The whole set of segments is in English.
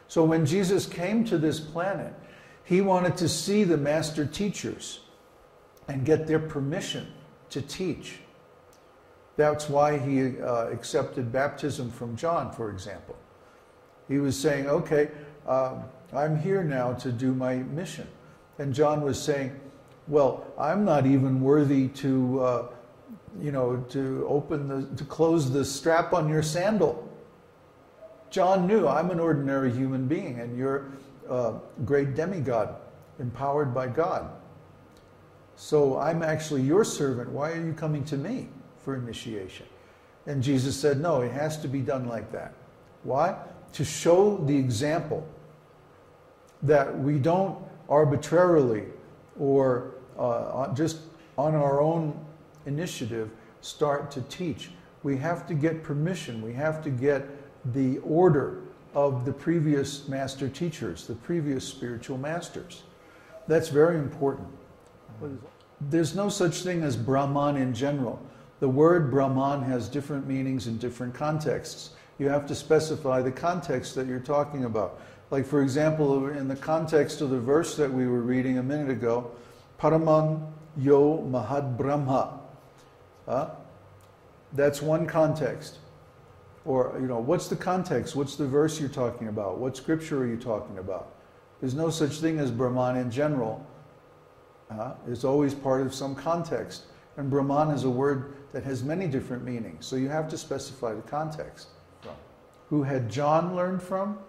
So when Jesus came to this planet, he wanted to see the master teachers and get their permission to teach. That's why he accepted baptism from John, for example. He was saying, okay, I'm here now to do my mission. And John was saying, well, I'm not even worthy to, to close the strap on your sandal. John knew, I'm an ordinary human being, and you're a great demigod, empowered by God. So I'm actually your servant. Why are you coming to me for initiation? And Jesus said, no, it has to be done like that. Why? To show the example that we don't arbitrarily or just on our own initiative start to teach. We have to get permission. We have to get the order of the previous master teachers, the previous spiritual masters. That's very important. There's no such thing as Brahman in general. The word Brahman has different meanings in different contexts. You have to specify the context that you're talking about. Like, for example, in the context of the verse that we were reading a minute ago, Paramang Yo Mahad Brahma. That's one context. Or, what's the context? What's the verse you're talking about? What scripture are you talking about? There's no such thing as Brahman in general. It's always part of some context. And Brahman is a word that has many different meanings. So you have to specify the context. Who had John learned from?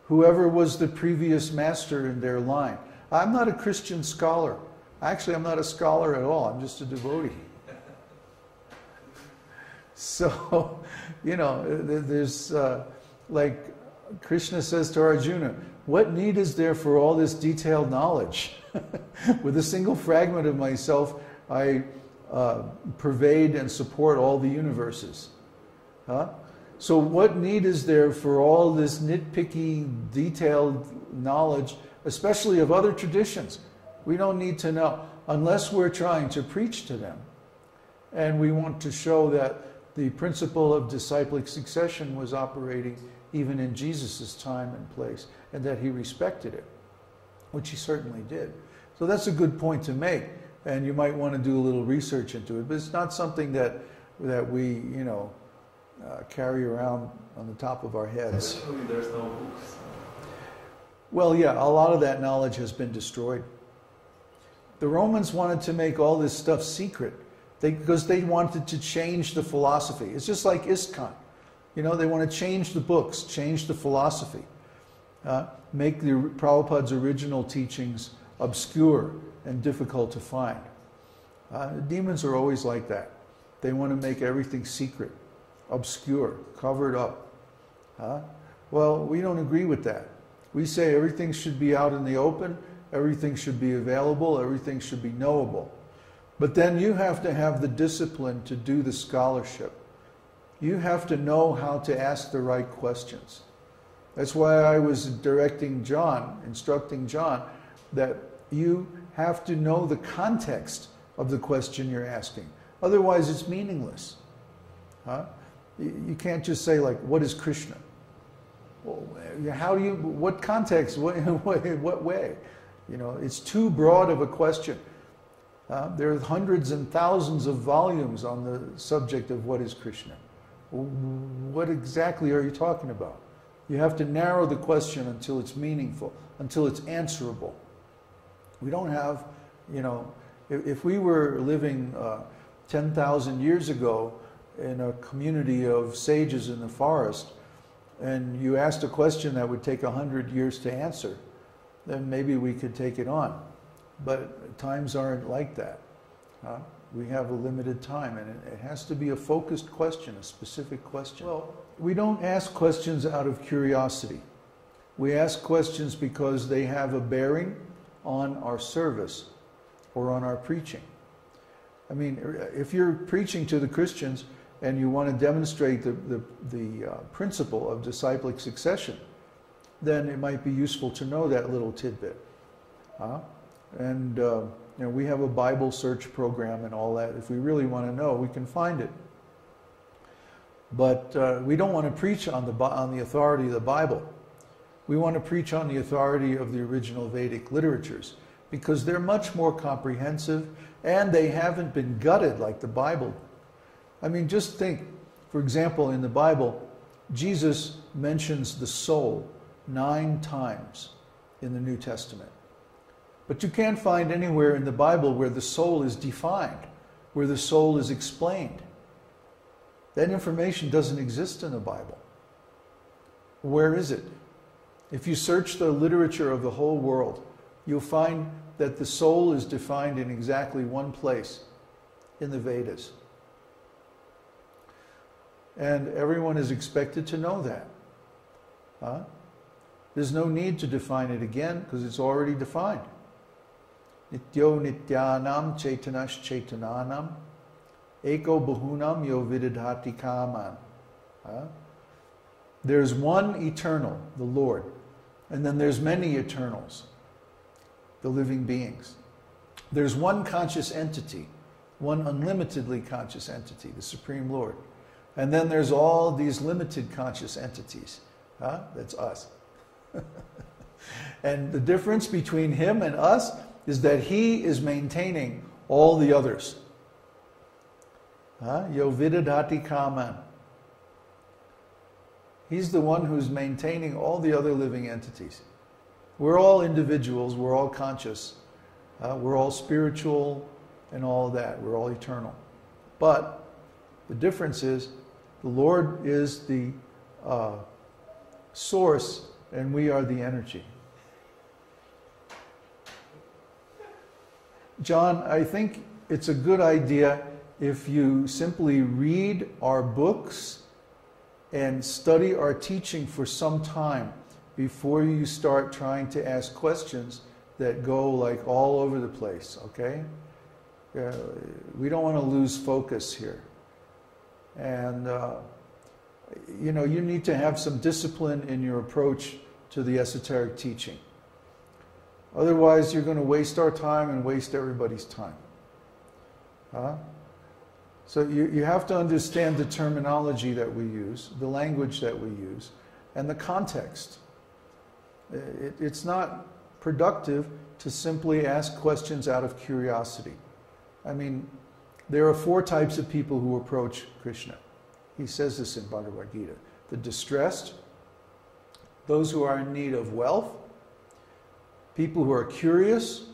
Whoever was the previous master in their line. I'm not a Christian scholar. Actually, I'm not a scholar at all. I'm just a devotee. So, there's like Krishna says to Arjuna, what need is there for all this detailed knowledge? With a single fragment of myself, I pervade and support all the universes. So what need is there for all this nitpicky, detailed knowledge, especially of other traditions? We don't need to know, unless we're trying to preach to them. And we want to show that the principle of disciplic succession was operating even in Jesus' time and place, and that he respected it, which he certainly did. So that's a good point to make, and you might want to do a little research into it, but it's not something that we, carry around on the top of our heads. There's no books. Well, yeah, a lot of that knowledge has been destroyed. The Romans wanted to make all this stuff secret because they wanted to change the philosophy. It's just like ISKCON. They want to change the books, change the philosophy, make the Prabhupada's original teachings obscure and difficult to find. Demons are always like that. They want to make everything secret, obscure, covered up. Well, we don't agree with that. We say everything should be out in the open, everything should be available, everything should be knowable. But then you have to have the discipline to do the scholarship. You have to know how to ask the right questions. That's why I was instructing John, that you have to know the context of the question you're asking. Otherwise, it's meaningless. You can't just say, like, what is Krishna? Well, what context, what way? It's too broad of a question. There are hundreds and thousands of volumes on the subject of what is Krishna. What exactly are you talking about? You have to narrow the question until it's meaningful, until it's answerable. We don't have, if we were living 10,000 years ago in a community of sages in the forest, and you asked a question that would take 100 years to answer, then maybe we could take it on. But times aren't like that. We have a limited time, and it has to be a focused question, a specific question. Well, we don't ask questions out of curiosity. We ask questions because they have a bearing on our service or on our preaching. I mean, if you're preaching to the Christians and you want to demonstrate the principle of disciplic succession, then it might be useful to know that little tidbit. We have a Bible search program and all that. If we really want to know, we can find it. But we don't want to preach on the authority of the Bible. We want to preach on the authority of the original Vedic literatures because they're much more comprehensive and they haven't been gutted like the Bible. I mean, just think, for example, in the Bible, Jesus mentions the soul 9 times in the New Testament. But you can't find anywhere in the Bible where the soul is defined, where the soul is explained. That information doesn't exist in the Bible. Where is it? If you search the literature of the whole world, you'll find that the soul is defined in exactly one place, in the Vedas. And everyone is expected to know that. Huh? There's no need to define it again because it's already defined. Nityo nityanam chaitanash chaitananam eko bahunam yo vididhati kaman. There's one eternal, the Lord, and then there's many eternals, the living beings. There's one conscious entity, one unlimitedly conscious entity, the Supreme Lord. And then there's all these limited conscious entities. That's us. And the difference between him and us is that he is maintaining all the others. Yo vididhati kaman. He's the one who's maintaining all the other living entities. We're all individuals, we're all conscious, we're all spiritual and all of that, we're all eternal. But the difference is the Lord is the source and we are the energy. John, I think it's a good idea if you simply read our books and study our teaching for some time before you start trying to ask questions that go like all over the place, okay? We don't want to lose focus here. And, you know, you need to have some discipline in your approach to the esoteric teaching. Otherwise, you're going to waste our time and waste everybody's time. So you have to understand the terminology that we use, the language that we use, and the context. It's not productive to simply ask questions out of curiosity. I mean, there are 4 types of people who approach Krishna. He says this in Bhagavad Gita. The distressed, those who are in need of wealth, people who are curious,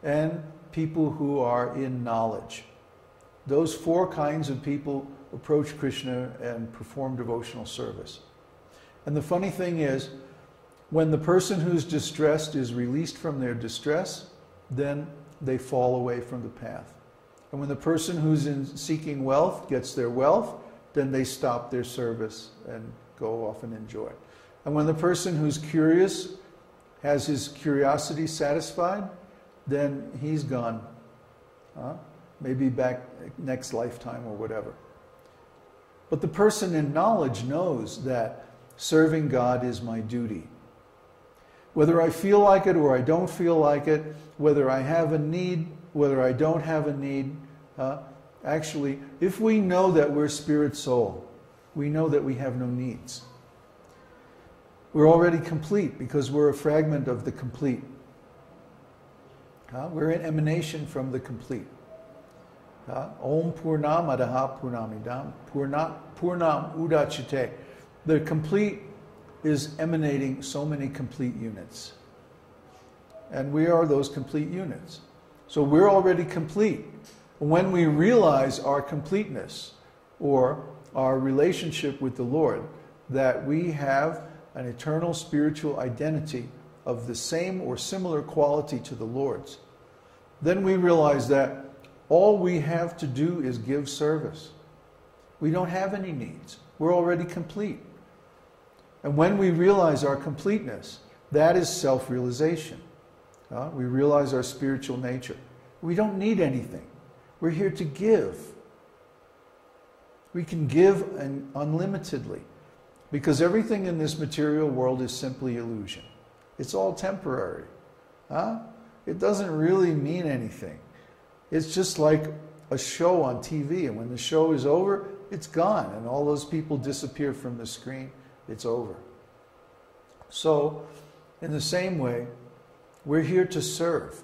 and people who are in knowledge. Those 4 kinds of people approach Krishna and perform devotional service. And the funny thing is, when the person who's distressed is released from their distress, then they fall away from the path. And when the person who's seeking wealth gets their wealth, then they stop their service and go off and enjoy. And when the person who's curious has his curiosity satisfied, then he's gone. Maybe back next lifetime or whatever. But the person in knowledge knows that serving God is my duty. Whether I feel like it or I don't feel like it, whether I have a need, whether I don't have a need, actually, if we know that we're spirit soul, we know that we have no needs. We're already complete because we're a fragment of the complete. We're an emanation from the complete. Om Purnamadaha Purnamidam Purnam Udachyate. The complete is emanating so many complete units. And we are those complete units. So we're already complete. When we realize our completeness or our relationship with the Lord, that we have an eternal spiritual identity of the same or similar quality to the Lord's, then we realize that all we have to do is give service. We don't have any needs. We're already complete. And when we realize our completeness, that is self-realization. We realize our spiritual nature. We don't need anything. We're here to give. We can give unlimitedly because everything in this material world is simply illusion. It's all temporary. It doesn't really mean anything. It's just like a show on TV, and when the show is over, it's gone, and all those people disappear from the screen. It's over. So, in the same way, we're here to serve.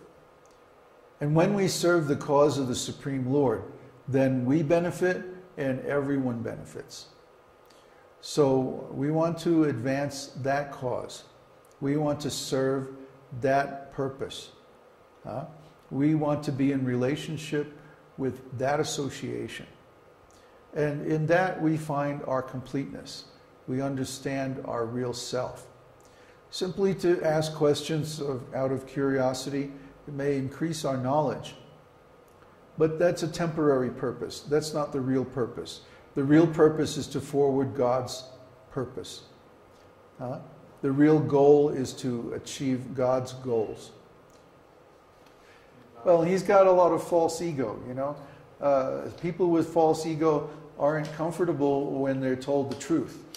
And when we serve the cause of the Supreme Lord, then we benefit and everyone benefits. So we want to advance that cause. We want to serve that purpose. We want to be in relationship with that association. And in that we find our completeness. We understand our real self. Simply to ask questions out of curiosity, it may increase our knowledge. But that's a temporary purpose. That's not the real purpose. The real purpose is to forward God's purpose. The real goal is to achieve God's goals. Well, he's got a lot of false ego, you know. People with false ego aren't comfortable when they're told the truth.